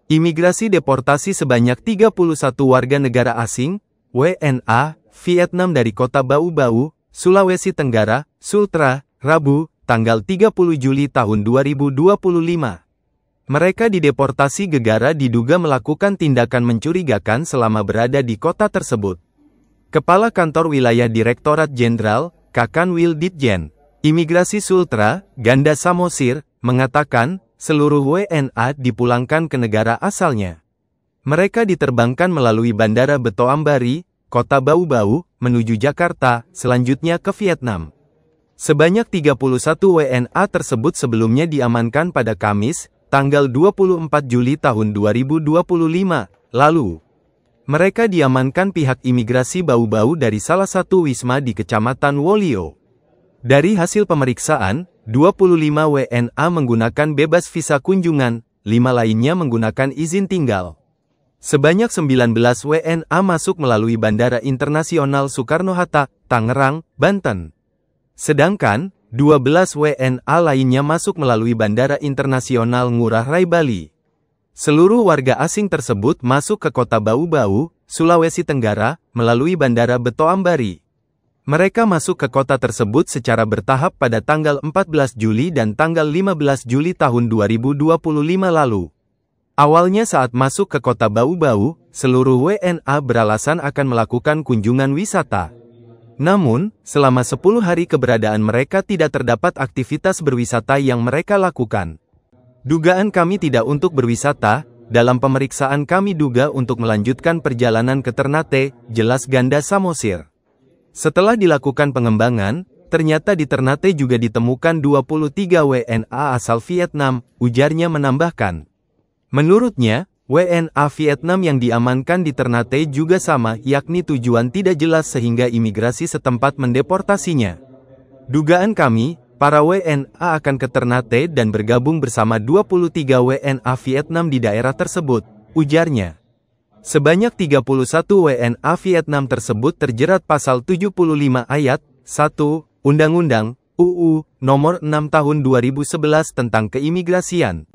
Imigrasi deportasi sebanyak 31 warga negara asing, WNA, Vietnam dari kota Bau-Bau, Sulawesi Tenggara, Sultra, Rabu, tanggal 30 Juli tahun 2025. Mereka dideportasi gegara diduga melakukan tindakan mencurigakan selama berada di kota tersebut. Kepala Kantor Wilayah Direktorat Jenderal, Kakanwil Ditjen, Imigrasi Sultra, Ganda Samosir, mengatakan, seluruh WNA dipulangkan ke negara asalnya. Mereka diterbangkan melalui Bandara Beto Ambari, Kota Bau-Bau, menuju Jakarta, selanjutnya ke Vietnam. Sebanyak 31 WNA tersebut sebelumnya diamankan pada Kamis, tanggal 24 Juli tahun 2025, lalu. Mereka diamankan pihak imigrasi Bau-Bau dari salah satu wisma di Kecamatan Wolio. Dari hasil pemeriksaan, 25 WNA menggunakan bebas visa kunjungan, 5 lainnya menggunakan izin tinggal. Sebanyak 19 WNA masuk melalui Bandara Internasional Soekarno-Hatta, Tangerang, Banten. Sedangkan, 12 WNA lainnya masuk melalui Bandara Internasional Ngurah Rai Bali. Seluruh warga asing tersebut masuk ke kota Bau-Bau, Sulawesi Tenggara, melalui Bandara Beto Ambari. Mereka masuk ke kota tersebut secara bertahap pada tanggal 14 Juli dan tanggal 15 Juli tahun 2025 lalu. Awalnya saat masuk ke kota Bau-Bau, seluruh WNA beralasan akan melakukan kunjungan wisata. Namun, selama 10 hari keberadaan mereka tidak terdapat aktivitas berwisata yang mereka lakukan. Dugaan kami tidak untuk berwisata, dalam pemeriksaan kami duga untuk melanjutkan perjalanan ke Ternate, jelas Ganda Samosir. Setelah dilakukan pengembangan, ternyata di Ternate juga ditemukan 23 WNA asal Vietnam, ujarnya menambahkan. Menurutnya, WNA Vietnam yang diamankan di Ternate juga sama, yakni tujuan tidak jelas sehingga imigrasi setempat mendeportasinya. Dugaan kami, para WNA akan ke Ternate dan bergabung bersama 23 WNA Vietnam di daerah tersebut, ujarnya. Sebanyak 31 WNA Vietnam tersebut terjerat pasal 75 ayat 1 Undang-Undang UU Nomor 6 Tahun 2011 tentang Keimigrasian.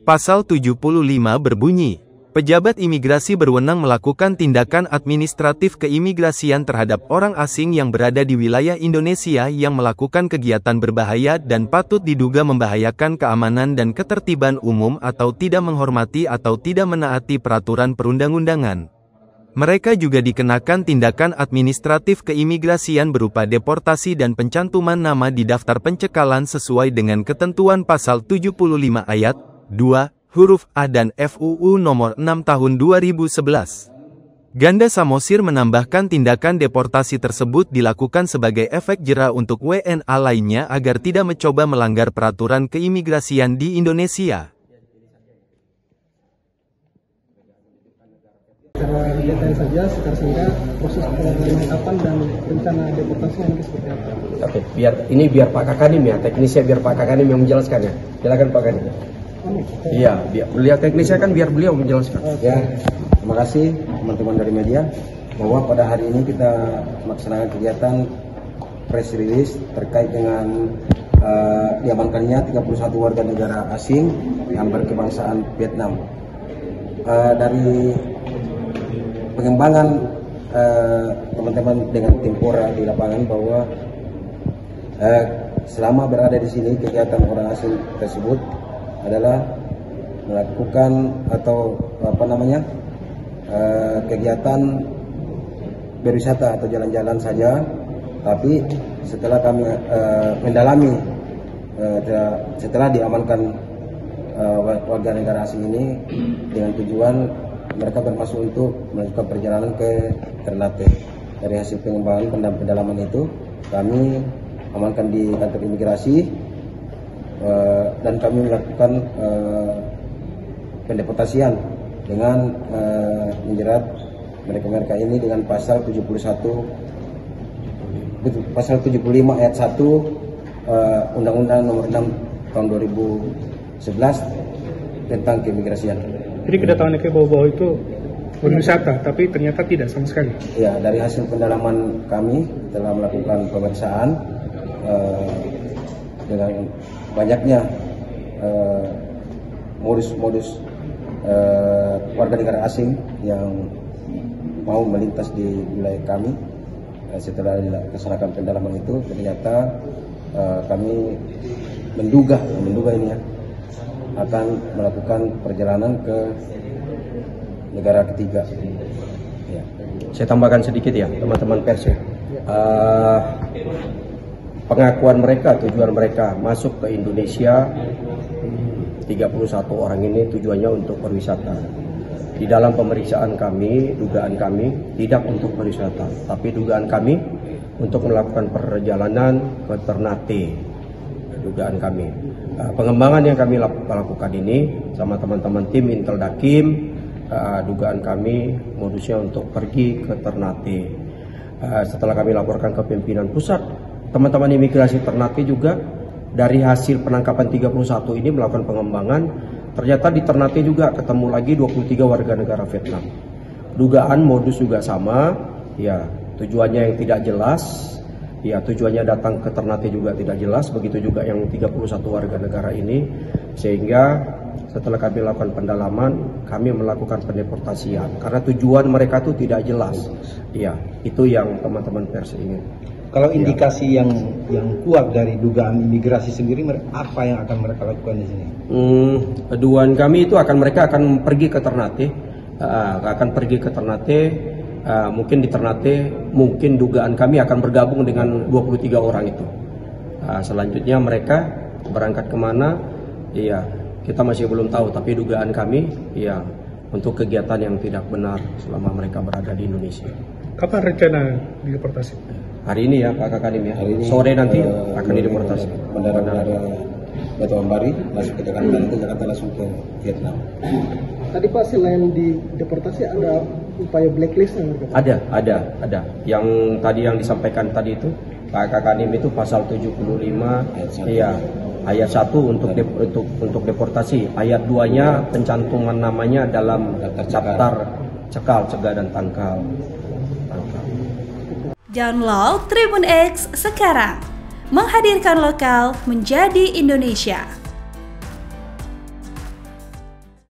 Pasal 75 berbunyi, pejabat imigrasi berwenang melakukan tindakan administratif keimigrasian terhadap orang asing yang berada di wilayah Indonesia yang melakukan kegiatan berbahaya dan patut diduga membahayakan keamanan dan ketertiban umum atau tidak menghormati atau tidak menaati peraturan perundang-undangan. Mereka juga dikenakan tindakan administratif keimigrasian berupa deportasi dan pencantuman nama di daftar pencekalan sesuai dengan ketentuan pasal 75 ayat 2, huruf A dan FUU Nomor 6 Tahun 2011. Ganda Samosir menambahkan tindakan deportasi tersebut dilakukan sebagai efek jera untuk WNA lainnya agar tidak mencoba melanggar peraturan keimigrasian di Indonesia. Secara detail saja, secara singkat, proses penangkapan dan rencana deportasi yang seperti apa? Oke, biar Pak Kakanim ya, teknisnya biar Pak Kakanim yang menjelaskan ya. Silakan Pak Kakanim. Iya, beliau teknisnya kan biar beliau menjelaskan. Ya, terima kasih teman-teman dari media bahwa pada hari ini kita melaksanakan kegiatan press release terkait dengan diamankannya 31 warga negara asing yang berkebangsaan Vietnam. Dari pengembangan teman-teman dengan Tempora di lapangan bahwa selama berada di sini kegiatan orang asing tersebut adalah melakukan atau kegiatan berwisata atau jalan-jalan saja, tapi setelah kami mendalami setelah diamankan warga negara asing ini dengan tujuan mereka bermaksud untuk melakukan perjalanan ke Ternate. Dari hasil pengembangan pendalaman itu kami amankan di kantor imigrasi dan kami melakukan pendeportasian dengan menjerat mereka ini dengan pasal 75 ayat 1 Undang-Undang Nomor 6 Tahun 2011 tentang keimigrasian. Jadi kedatangan ke Bau-Bau itu berwisata, tapi ternyata tidak sama sekali. Ya, dari hasil pendalaman kami telah melakukan pemeriksaan dengan banyaknya modus-modus warga negara asing yang mau melintas di wilayah kami. Setelah dilaksanakan pendalaman itu, ternyata kami menduga ini ya, akan melakukan perjalanan ke negara ketiga. Ya. Saya tambahkan sedikit ya, teman-teman pers ya. Pengakuan mereka, tujuan mereka masuk ke Indonesia, 31 orang ini tujuannya untuk berwisata. Di dalam pemeriksaan kami, dugaan kami tidak untuk berwisata, tapi dugaan kami untuk melakukan perjalanan ke Ternate. Dugaan kami. Pengembangan yang kami lakukan ini sama teman-teman tim Intel Dakim, dugaan kami modusnya untuk pergi ke Ternate. Setelah kami laporkan ke pimpinan pusat, teman-teman imigrasi Ternate juga dari hasil penangkapan 31 ini melakukan pengembangan. Ternyata di Ternate juga ketemu lagi 23 warga negara Vietnam. Dugaan modus juga sama, ya tujuannya yang tidak jelas, ya tujuannya datang ke Ternate juga tidak jelas, begitu juga yang 31 warga negara ini. Sehingga setelah kami lakukan pendalaman, kami melakukan pendeportasian karena tujuan mereka itu tidak jelas. Ya, itu yang teman-teman pers ingin. Kalau indikasi yang kuat dari dugaan imigrasi sendiri, apa yang akan mereka lakukan di sini? Dugaan kami itu mereka akan pergi ke Ternate, mungkin di Ternate, mungkin dugaan kami akan bergabung dengan 23 orang itu. Selanjutnya mereka berangkat kemana? Iya, kita masih belum tahu, tapi dugaan kami, ya untuk kegiatan yang tidak benar selama mereka berada di Indonesia. Kapan rencana deportasi? Hari ini ya Pak Kakanim ya. Sore nanti akan dideportasi. Bandara Batu Ambari masuk ke Jakarta, nanti Jakarta langsung ke Vietnam. Tadi Pak, selain di deportasi ada upaya blacklist yang Ada. Yang tadi yang disampaikan tadi itu Pak Kakanim itu pasal 75 ya, ayat 1 untuk deportasi. Ayat 2-nya pencantuman namanya dalam daftar cekal, cegah dan tangkal. Download Tribun X sekarang, menghadirkan lokal menjadi Indonesia.